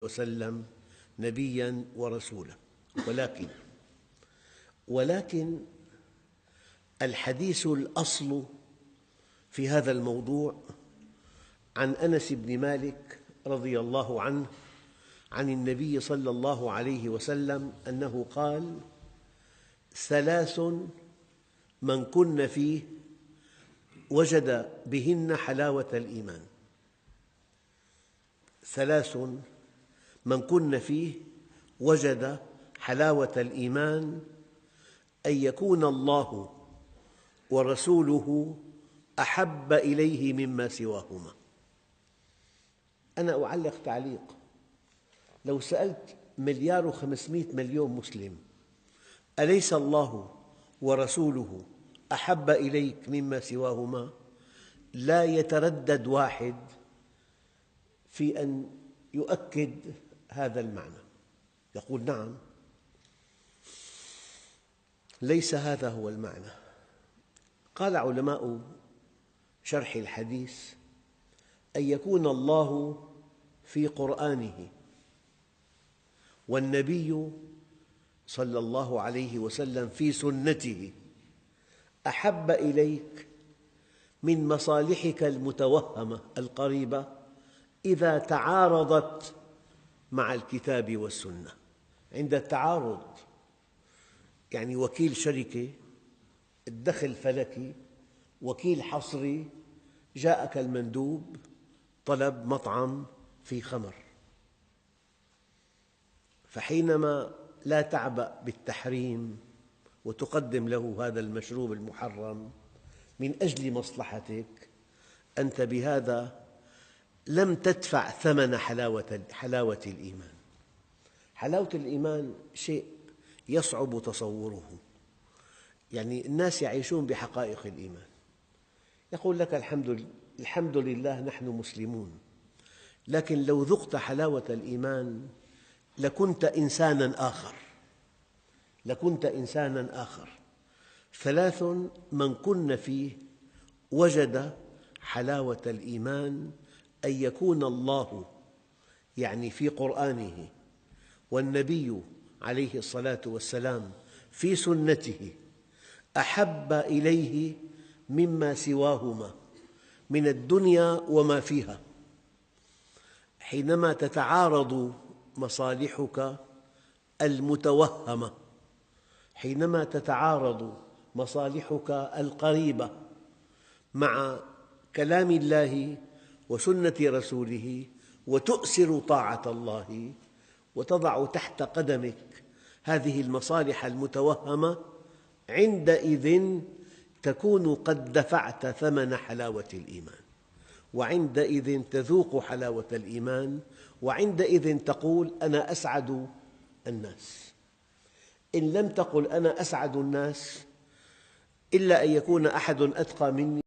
وسلم نبياً ورسولا. ولكن الحديث الأصل في هذا الموضوع عن أنس بن مالك رضي الله عنه عن النبي صلى الله عليه وسلم أنه قال: ثلاث من كن فيه وجد بهن حلاوة الإيمان. ثلاث من كن فيه وجد حلاوة الإيمان: أن يكون الله ورسوله أحب إليه مما سواهما. أنا أعلق تعليق: لو سألت 1,500,000,000 مسلم: أليس الله ورسوله أحب إليك مما سواهما؟ لا يتردد واحد في أن يؤكد هذا المعنى، يقول: نعم. ليس هذا هو المعنى. قال علماء شرح الحديث: أن يكون الله في قرآنه والنبي صلى الله عليه وسلم في سنته أحب إليك من مصالحك المتوهمة القريبة إذا تعارضت مع الكتاب والسنة. عند التعارض، يعني وكيل شركة، الدخل فلكي، وكيل حصري، جاءك المندوب طلب مطعم فيه خمر، فحينما لا تعبأ بالتحريم وتقدم له هذا المشروب المحرم من أجل مصلحتك، أنت بهذا لم تدفع ثمن حلاوة الإيمان. حلاوة الإيمان شيء يصعب تصوره. يعني الناس يعيشون بحقائق الإيمان، يقول لك: الحمد لله نحن مسلمون. لكن لو ذقت حلاوة الإيمان لكنت إنساناً آخر. ثلاث من كن فيه وجد حلاوة الإيمان: أن يكون الله، يعني في قرآنه، والنبي عليه الصلاة والسلام في سنته أحب إليه مما سواهما من الدنيا وما فيها. حينما تتعارض مصالحك المتوهمة، حينما تتعارض مصالحك القريبة مع كلام الله وسنة رسوله، وتؤثر طاعة الله وتضع تحت قدمك هذه المصالح المتوهمة، عندئذ تكون قد دفعت ثمن حلاوة الإيمان، وعندئذ تذوق حلاوة الإيمان، وعندئذ تقول: أنا أسعد الناس. إن لم تقل أنا أسعد الناس إلا أن يكون أحد أتقى مني